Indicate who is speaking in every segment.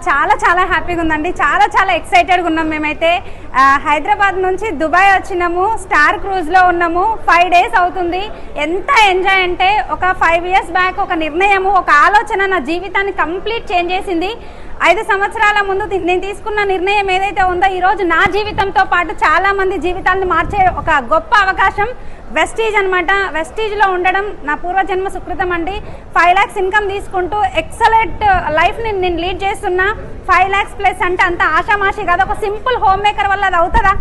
Speaker 1: చాలా చాలా హ్యాపీగా ఉందండి. చాలా ఎక్సైటెడ్గా ఉన్నాం. మేమైతే హైదరాబాద్ నుంచి దుబాయ్ వచ్చినాము, స్టార్ క్రూజ్లో ఉన్నాము. 5 days అవుతుంది. ఎంత ఎంజాయ్ అంటే ఒక 5 years బ్యాక్ ఒక నిర్ణయము, ఒక ఆలోచన నా జీవితాన్ని కంప్లీట్ చేంజ్ చేసింది. 5 సంవత్సరాల ముందు నేను తీసుకున్న నిర్ణయం ఏదైతే ఉందో ఈరోజు నా జీవితంతో పాటు చాలా మంది జీవితాలను మార్చే ఒక గొప్ప అవకాశం వెస్టీజ్ అనమాట. వెస్టీజ్లో ఉండడం నా పూర్వజన్మ సుకృతం అండి. 5 lakhs ఇన్కమ్ తీసుకుంటూ ఎక్సలెంట్ లైఫ్ని నేను లీడ్ చేస్తున్నా. 5 lakhs ప్లస్ అంటే అంత ఆషామాషి కాదు. ఒక సింపుల్ హోమ్ మేకర్ వల్ల అది అవుతుందా?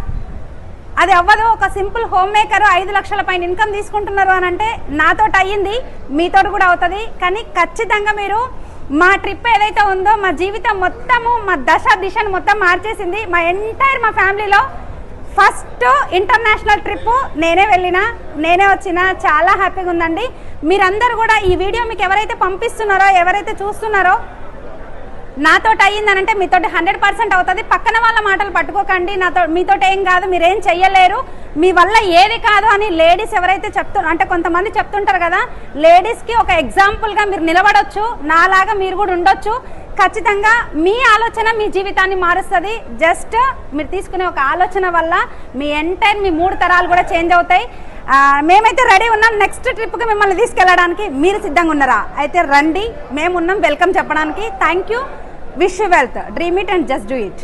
Speaker 1: అది అవ్వదు. ఒక సింపుల్ హోమ్ మేకర్ 5 లక్షల పైన ఇన్కమ్ తీసుకుంటున్నారు అని అంటే నాతోటి అయ్యింది, మీతోటి కూడా అవుతుంది. కానీ ఖచ్చితంగా మీరు మా ట్రిప్ ఏదైతే ఉందో మా జీవితం మొత్తము, మా దిశను మొత్తం మార్చేసింది. మా ఫ్యామిలీలో ఫస్ట్ ఇంటర్నేషనల్ ట్రిప్ నేనే వెళ్ళినా, నేనే వచ్చినా. చాలా హ్యాపీగా ఉందండి. మీరందరూ కూడా ఈ వీడియో మీకు ఎవరైతే పంపిస్తున్నారో, ఎవరైతే చూస్తున్నారో, నాతోటి అయ్యిందనంటే మీతోటి 100% అవుతుంది. పక్కన వాళ్ళ మాటలు పట్టుకోకండి. మీతోటి ఏం కాదు, మీరేం చెయ్యలేరు, మీ వల్ల ఏది కాదు అని లేడీస్ ఎవరైతే అంటే కొంతమంది చెప్తుంటారు కదా, లేడీస్కి ఒక ఎగ్జాంపుల్గా మీరు నిలబడొచ్చు. నాలాగా మీరు కూడా ఉండొచ్చు. ఖచ్చితంగా మీ ఆలోచన మీ జీవితాన్ని మారుస్తుంది. జస్ట్ మీరు తీసుకునే ఒక ఆలోచన వల్ల మీ 3 తరాలు కూడా చేంజ్ అవుతాయి. మేమైతే రెడీ ఉన్నాం నెక్స్ట్ ట్రిప్కి మిమ్మల్ని తీసుకెళ్ళడానికి. మీరు సిద్ధంగా ఉన్నారా? అయితే రండి, మేము ఉన్నాం వెల్కమ్ చెప్పడానికి. Thank you. Wish you wealth. Dream it and just do it.